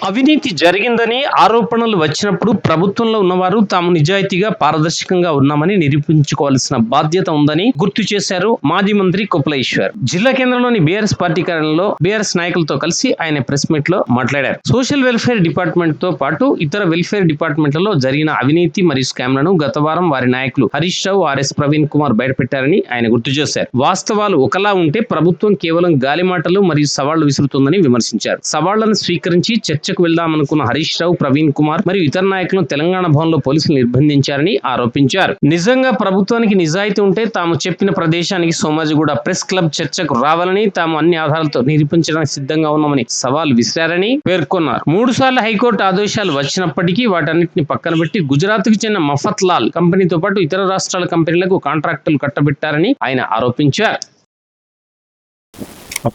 అవినీతి జరిగిందని ఆరోపణలు వచ్చినప్పుడు ప్రభుత్వంలో ఉన్నవారు తాము నిజాయితీగా పారదర్శకంగా ఉన్నామని నిరూపించుకోవాల్సిన బాధ్యత ఉందని గుర్తు చేశారు మాజీ మంత్రి కొప్పుల ఈశ్వర్. జిల్లా కేంద్రంలోని బీఆర్ఎస్ పార్టీ కార్యాలయంలో బీఆర్ఎస్ నాయకులతో కలిసి ఆయన ప్రెస్ మీట్ లో మాట్లాడారు. సోషల్ వెల్ఫేర్ డిపార్ట్మెంట్ తో పాటు ఇతర వెల్ఫేర్ డిపార్ట్మెంట్లలో జరిగిన అవినీతి మరియు స్కామ్లను గత వారం వారి నాయకులు హరీష్ రావు, ఆర్ఎస్ ప్రవీణ్ కుమార్ బయటపెట్టారని ఆయన గుర్తు చేశారు. వాస్తవాలు ఒకలా ఉంటే ప్రభుత్వం కేవలం గాలి మాటలు మరియు సవాళ్లు విసురుతుందని విమర్శించారు. సవాళ్లను స్వీకరించి చర్చకు వెళ్దామనుకున్న హరీష్ రావు, ప్రవీణ్ కుమార్ మరియు ఇతర నాయకులను తెలంగాణ భవన్లో పోలీసులు నిర్బంధించారని ఆరోపించారు. నిజంగా ప్రభుత్వానికి నిజాయితీ ఉంటే తాము చెప్పిన ప్రదేశానికి సోమాజిగూడ ప్రెస్ క్లబ్ చర్చకు రావాలని, తాము అన్ని ఆధారాలతో నిరూపించడానికి సిద్ధంగా ఉన్నామని సవాల్ విసిరారని పేర్కొన్నారు. 3 సార్లు హైకోర్టు ఆదేశాలు వచ్చినప్పటికీ వాటన్నిటిని పక్కన పెట్టి గుజరాత్ కు చెందిన మఫత్ లాల్ కంపెనీతో పాటు ఇతర రాష్ట్రాల కంపెనీలకు కాంట్రాక్టులు కట్టబెట్టారని ఆయన ఆరోపించారు.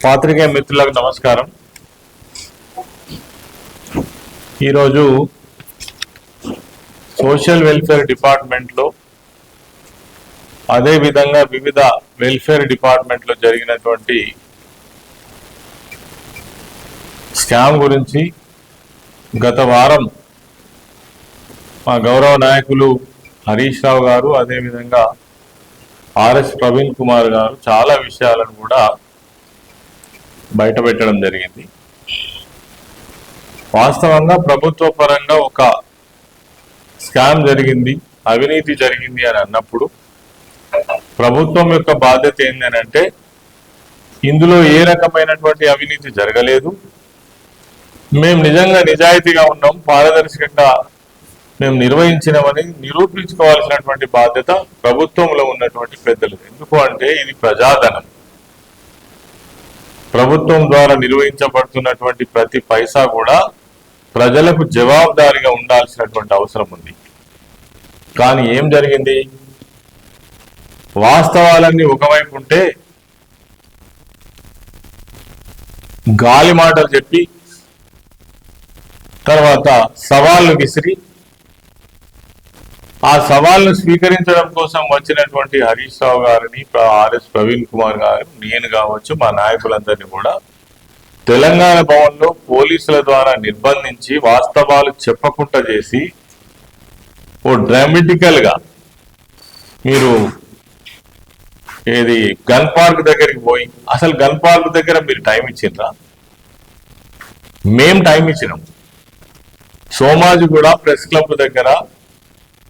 పాత్రికేయ మిత్రులకు నమస్కారం. ఈరోజు సోషల్ వెల్ఫేర్ డిపార్ట్మెంట్లో అదేవిధంగా వివిధ వెల్ఫేర్ డిపార్ట్మెంట్లో జరిగినటువంటి స్కామ్ గురించి గత వారం మా గౌరవ నాయకులు హరీష్ రావు గారు, అదేవిధంగా ఆర్ఎస్ ప్రవీణ్ కుమార్ గారు చాలా విషయాలను కూడా బయటపెట్టడం జరిగింది. వాస్తవంగా ప్రభుత్వ పరంగా ఒక స్కామ్ జరిగింది, అవినీతి జరిగింది అని అన్నప్పుడు ప్రభుత్వం యొక్క బాధ్యత ఏంటంటే ఇందులో ఏ రకమైనటువంటి అవినీతి జరగలేదు, మేము నిజంగా నిజాయితీగా ఉన్నాం, పారదర్శకంగా మేము నిర్వహించినామని నిరూపించుకోవాల్సినటువంటి బాధ్యత ప్రభుత్వంలో ఉన్నటువంటి పెద్దలు. ఎందుకు అంటే ఇది ప్రజాధనం. ప్రభుత్వం ద్వారా నిర్వహించబడుతున్నటువంటి ప్రతి పైసా కూడా ప్రజలకు జవాబుదారీగా ఉండాల్సినటువంటి అవసరం ఉంది. కానీ ఏం జరిగింది? వాస్తవాలన్నీ ఒకవైపు ఉంటే గాలి మాటలు చెప్పి తర్వాత సవాళ్లు విసిరి ఆ సవాళ్లు స్వీకరించడం కోసం వచ్చినటువంటి హరీష్ రావు గారిని, ఆర్ఎస్ ప్రవీణ్ కుమార్ గారు, నేను కావచ్చు, మా నాయకులందరినీ కూడా తెలంగాణ భవన్లో పోలీసుల ద్వారా నిర్బంధించి వాస్తవాలు చెప్పకుండా చేసి ఓ డ్రామాటికల్ గా మీరు ఏది గన్ పార్క్ దగ్గరికి పోయి, అసలు గన్ పార్క్ దగ్గర మీరు టైం ఇచ్చిండ్రా? మేం టైం ఇచ్చినాం. సోమాజిగూడ ప్రెస్ క్లబ్ దగ్గర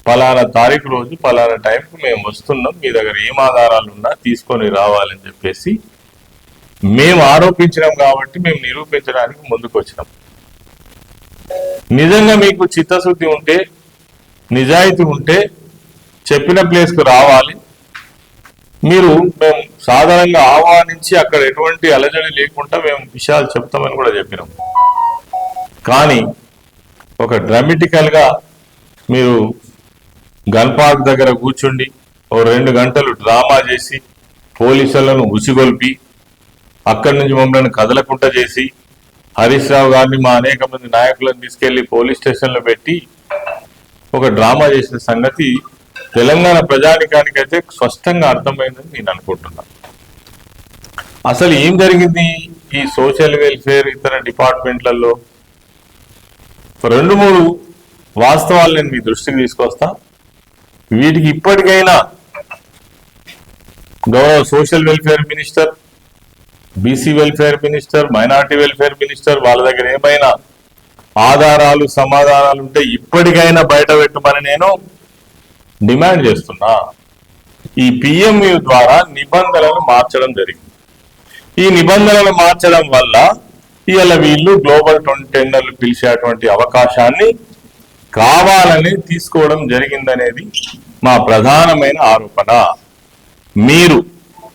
పలానా తారీఖు రోజు పలానా టైంకు మేము వస్తున్నాం, మీ దగ్గర ఏం ఆధారాలు ఉన్నా తీసుకొని రావాలని చెప్పేసి మేము ఆరోపించినాం. కాబట్టి మేము నిరూపించడానికి ముందుకు వచ్చినాం. నిజంగా మీకు చిత్తశుద్ధి ఉంటే, నిజాయితీ ఉంటే చెప్పిన ప్లేస్కు రావాలి. మీరు మేము సాధారణంగా ఆహ్వానించి అక్కడ ఎటువంటి అలజడి లేకుండా మేము విషయాలు చెప్తామని కూడా చెప్పినాం. కానీ ఒక డ్రామాటికల్ గా మీరు గన్ పార్క్ దగ్గర కూర్చుండి ఓ 2 గంటలు డ్రామా చేసి పోలీసులను ఉసిగొల్పి అక్కడి నుంచి మమ్మల్ని కదలకుండా చేసి హరీష్ రావు గారిని, మా అనేక మంది నాయకులను తీసుకెళ్లి పోలీస్ స్టేషన్లో పెట్టి ఒక డ్రామా చేసిన సంగతి తెలంగాణ ప్రజానికానికైతే స్పష్టంగా అర్థమైందని నేను అనుకుంటున్నాను. అసలు ఏం జరిగింది ఈ సోషల్ వెల్ఫేర్ ఇతర డిపార్ట్మెంట్లలో? 2-3 వాస్తవాలు నేను మీ దృష్టికి తీసుకొస్తా. వీటికి ఇప్పటికైనా గౌరవ social welfare minister, BC welfare minister, minority welfare minister వాళ్ళ దగ్గర ఏమైనా ఆధారాలు, సమాధానాలు ఉంటే ఇప్పటికైనా బయట పెట్టమని నేను డిమాండ్ చేస్తున్నా. ఈ పిఎంయు ద్వారా నిబంధనలను మార్చడం జరిగింది. ఈ నిబంధనలు మార్చడం వల్ల ఇవాళ వీళ్ళు గ్లోబల్ టెండర్లు పిలిచేటువంటి అవకాశాన్ని కావాలని తీసుకోవడం జరిగిందనేది మా ప్రధానమైన ఆరోపణ. మీరు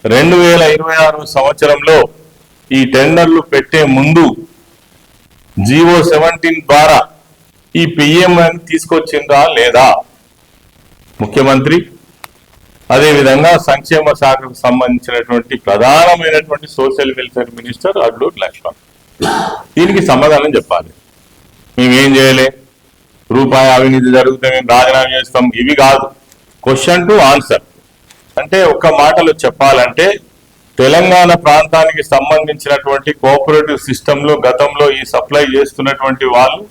2026 సంవత్సరంలో ఈ టెండర్లు పెట్టే ముందు జీవో 17 ద్వారా ఈ పిఎంని తీసుకొచ్చిందా లేదా? ముఖ్యమంత్రి అదేవిధంగా సంక్షేమ శాఖకు సంబంధించినటువంటి ప్రధానమైనటువంటి social welfare minister Adluri Laxman దీనికి సమాధానం చెప్పాలి. మేమేం చేయలే, రూపాయి అవినీతి జరిగితే మేము రాజీనామా చేస్తాం, ఇవి కాదు. క్వశ్చన్ టు ఆన్సర్ అంటే ఒక్క మాటలో చెప్పాలంటే తెలంగాణ ప్రాంతానికి సంబంధించినటువంటి కోఆపరేటివ్ సిస్టమ్ లో గతంలో ఈ సప్లై చేస్తున్నటువంటి వాళ్ళు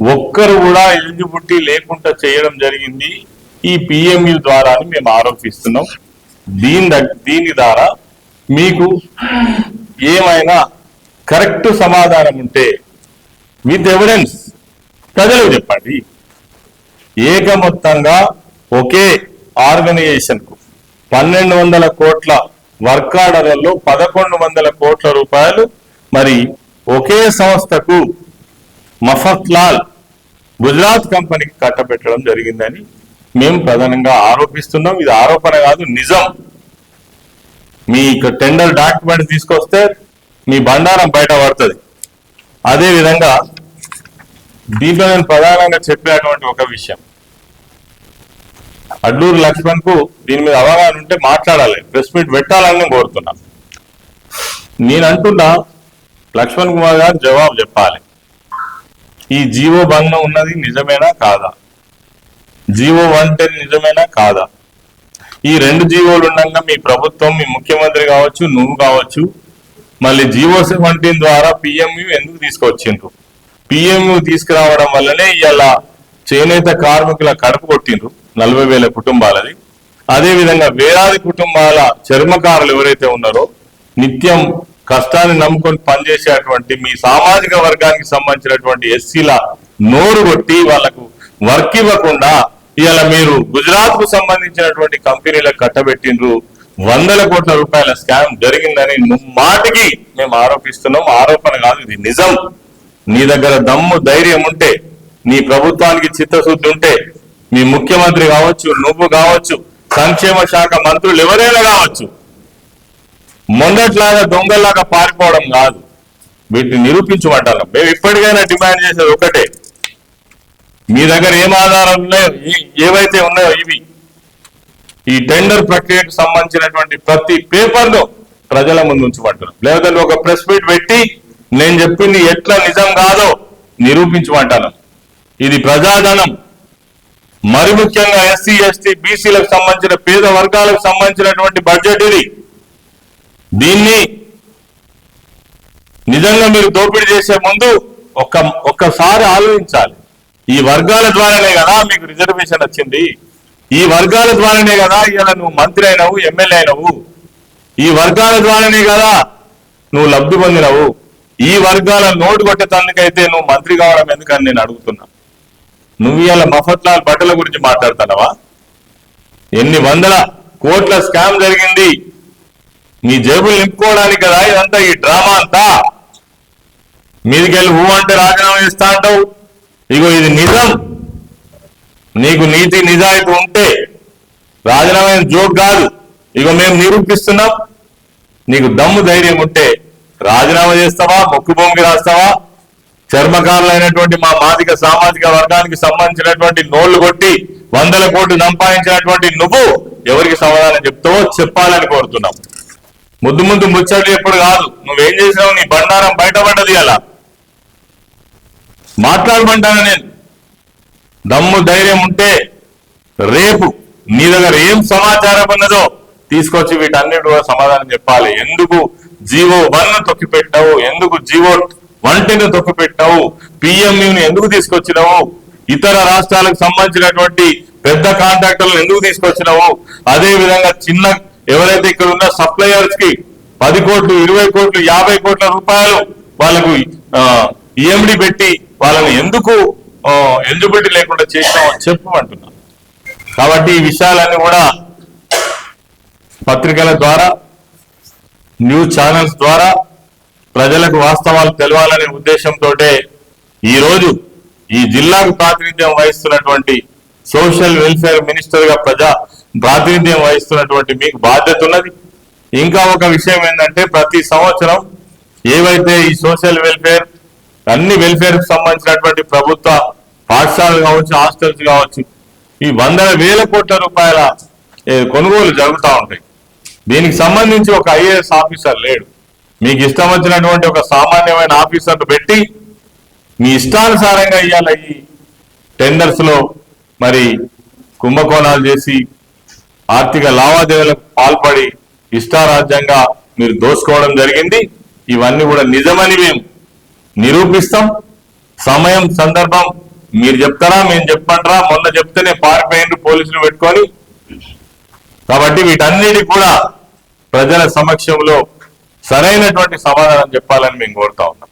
ఒక్కరు కూడా ఎలిజిబిలిటీ లేకుండా చేయడం జరిగింది ఈ పిఎంయు ద్వారా అని మేము ఆరోపిస్తున్నాం. దీని ద్వారా మీకు ఏమైనా కరెక్ట్ సమాధానం ఉంటే విత్ ఎవిడెన్స్ ప్రజలకు చెప్పండి. ఏకమొత్తంగా ఒకే ఆర్గనైజేషన్ కు 1200 కోట్ల వర్క్ ఆర్డర్లలో 1100 కోట్ల రూపాయలు మరి ఒకే సంస్థకు మఫత్లాల్ గుజరాత్ కంపెనీకి కట్టబెట్టడం జరిగిందని మేము ప్రధానంగా ఆరోపిస్తున్నాం. ఇది ఆరోపణ కాదు, నిజం. మీ టెండర్ డాక్యుమెంట్ తీసుకొస్తే మీ బండారం బయట పడుతుంది. అదే విధంగా దీంట్లో నేను ప్రధానంగా చెప్పినటువంటి ఒక విషయం, అడ్లూరు లక్ష్మణ్ కు దీని మీద అవగాహన ఉంటే మాట్లాడాలి, ప్రెస్ మీట్ పెట్టాలని నేను కోరుతున్నా. నేను అంటున్నా లక్ష్మణ్ కుమార్ గారు జవాబు చెప్పాలి. ఈ జీవో భంగం ఉన్నది నిజమేనా కాదా? జీవో 110 నిజమేనా కాదా? ఈ 2 జీవోలు ఉండగా మీ ప్రభుత్వం, మీ ముఖ్యమంత్రి కావచ్చు, నువ్వు కావచ్చు, మళ్ళీ జీవో 17 ద్వారా పిఎంయు ఎందుకు తీసుకొచ్చిండ్రు? పిఎంయు తీసుకురావడం వల్లనే ఇవాళ చేనేత కార్మికుల కడుపు కొట్టిండ్రు 40,000 కుటుంబాలది. అదే విధంగా వేలాది కుటుంబాల చర్మకారులు ఎవరైతే ఉన్నారో నిత్యం కష్టాన్ని నమ్ముకొని పనిచేసేటువంటి మీ సామాజిక వర్గానికి సంబంధించినటువంటి ఎస్సీల నోరు కొట్టి వాళ్లకు వర్క్ ఇవ్వకుండా ఇవాళ మీరు గుజరాత్ కు సంబంధించినటువంటి కంపెనీలకు కట్టబెట్టిండ్రు. 100 కోట్ల రూపాయల స్కామ్ జరిగిందని మాటికి మేము ఆరోపిస్తున్నాం. ఆరోపణ కాదు, ఇది నిజం. నీ దగ్గర దమ్ము ధైర్యం ఉంటే, నీ ప్రభుత్వానికి చిత్తశుద్ధి ఉంటే, మీ ముఖ్యమంత్రి కావచ్చు, నువ్వు కావచ్చు, సంక్షేమ శాఖ మంత్రులు ఎవరైనా కావచ్చు, మొన్నట్లాగా దొంగల్లాగా పారిపోవడం కాదు, వీటిని నిరూపించమంటారు. మేము ఇప్పటికైనా డిమాండ్ చేసేది ఒకటే, మీ దగ్గర ఏం ఆధారాలు ఉన్నాయో, ఏవైతే ఉన్నాయో ఇవి ఈ టెండర్ ప్రక్రియకు సంబంధించినటువంటి ప్రతి పేపర్ను ప్రజల ముందు ఉంచమంటున్నాం. లేదంటే ఒక ప్రెస్ మీట్ పెట్టి నేను చెప్పింది ఎట్లా నిజం కాదో నిరూపించమంటాను. ఇది ప్రజాధనం, మరి ముఖ్యంగా ఎస్సీ ఎస్టీ బీసీలకు సంబంధించిన పేద వర్గాలకు సంబంధించినటువంటి బడ్జెట్ ఇది. దీన్ని నిజంగా మీరు దోపిడీ చేసే ముందు ఒక్కసారి ఆలోచించాలి. ఈ వర్గాల ద్వారానే కదా మీకు రిజర్వేషన్ వచ్చింది, ఈ వర్గాల ద్వారానే కదా ఇలా నువ్వు మంత్రి అయినవు, ఎమ్మెల్యే అయినవు, ఈ వర్గాల ద్వారానే కదా నువ్వు లబ్ధి పొందినవు. ఈ వర్గాల నోటు కొట్టేతందుకైతే నువ్వు మంత్రి కావడం ఎందుకని నేను అడుగుతున్నా. నువ్వు ఇలా మఫత్లాల్ బట్టల గురించి మాట్లాడుతున్నావా? ఎన్ని 100 కోట్ల స్కామ్ జరిగింది, నీ జేబులు నింపుకోవడానికి కదా ఇదంతా, ఈ డ్రామా అంతా. మీదికెళ్ళి అంటే రాజీనామా చేస్తా అంటావు. ఇగో ఇది నిజం. నీకు నీతి నిజాయితీ ఉంటే రాజీనామా జోక్ కాదు, ఇగో మేము నిరూపిస్తున్నాం. నీకు దమ్ము ధైర్యం ఉంటే రాజీనామా చేస్తావా, మొక్కు భూమికి రాస్తావా? చర్మకారులైనటువంటి మా మాదిక సామాజిక వర్గానికి సంబంధించినటువంటి నోళ్లు కొట్టి 100 కోట్లు సంపాదించినటువంటి నువ్వు ఎవరికి సమాధానం చెప్తావో చెప్పాలని కోరుతున్నాం. ముద్దు ముచ్చట్లు ఎప్పుడు కాదు, నువ్వేం చేసినావు, నీ బండారం బయటపడ్డది. అలా మాట్లాడమంటాను నేను. దమ్ము ధైర్యం ఉంటే రేపు నీ దగ్గర ఏం సమాచారం ఉన్నదో తీసుకొచ్చి వీటన్నిటి కూడా సమాధానం చెప్పాలి. ఎందుకు జీవో 1 తొక్కిపెట్టావు, ఎందుకు జీవో 110 తొక్కిపెట్టావు, పిఎంయుని ఎందుకు తీసుకొచ్చినావు, ఇతర రాష్ట్రాలకు సంబంధించినటువంటి పెద్ద కాంట్రాక్టర్లను ఎందుకు తీసుకొచ్చినావు, అదే విధంగా చిన్న ఎవరైతే ఇక్కడ ఉన్న సప్లయర్స్ కి 10 కోట్లు 20 కోట్లు 50 కోట్ల రూపాయలు వాళ్ళకు ఈఎండి పెట్టి వాళ్ళని ఎందుకు ఎలిజిబిలిటీ లేకుండా చేసినామో చెప్పమంటున్నాం. కాబట్టి ఈ విషయాలన్నీ కూడా పత్రికల ద్వారా, న్యూస్ ఛానల్స్ ద్వారా ప్రజలకు వాస్తవాలు తెలవాలనే ఉద్దేశంతో ఈరోజు ఈ జిల్లాకు ప్రాతినిధ్యం వహిస్తున్నటువంటి సోషల్ వెల్ఫేర్ మినిస్టర్ గా ప్రాతినిధ్యం వహిస్తున్నటువంటి మీకు బాధ్యత ఉన్నది. ఇంకా ఒక విషయం ఏంటంటే, ప్రతి సంవత్సరం ఏవైతే ఈ సోషల్ వెల్ఫేర్ అన్ని వెల్ఫేర్ కు సంబంధించినటువంటి ప్రభుత్వ పాఠశాలలు కావచ్చు, హాస్టల్స్ కావచ్చు, ఈ 100,000 కోట్ల రూపాయల కొనుగోలు జరుగుతూ ఉంటాయి. దీనికి సంబంధించి ఒక ఐఏఎస్ ఆఫీసర్ లేడు. మీకు ఇష్టం వచ్చినటువంటి ఒక సామాన్యమైన ఆఫీసర్ను పెట్టి మీ ఇష్టానుసారంగా ఇవాళ ఈ టెండర్స్ లో మరి కుంభకోణాలు చేసి ఆర్థిక లావాదేవీలకు పాల్పడి ఇష్టారాజ్యంగా మీరు దోసుకోవడం జరిగింది. ఇవన్నీ కూడా నిజమని మేము నిరూపిస్తాం. సమయం సందర్భం మీరు చెప్తారా మేము చెప్పంటారా? మొన్న చెప్తేనే పారిపోయిండ్రు పోలీసులు పెట్టుకొని. కాబట్టి వీటన్నిటి కూడా ప్రజల సమక్షంలో సరైనటువంటి సమాధానం చెప్పాలని మేము కోరుతా ఉన్నాం.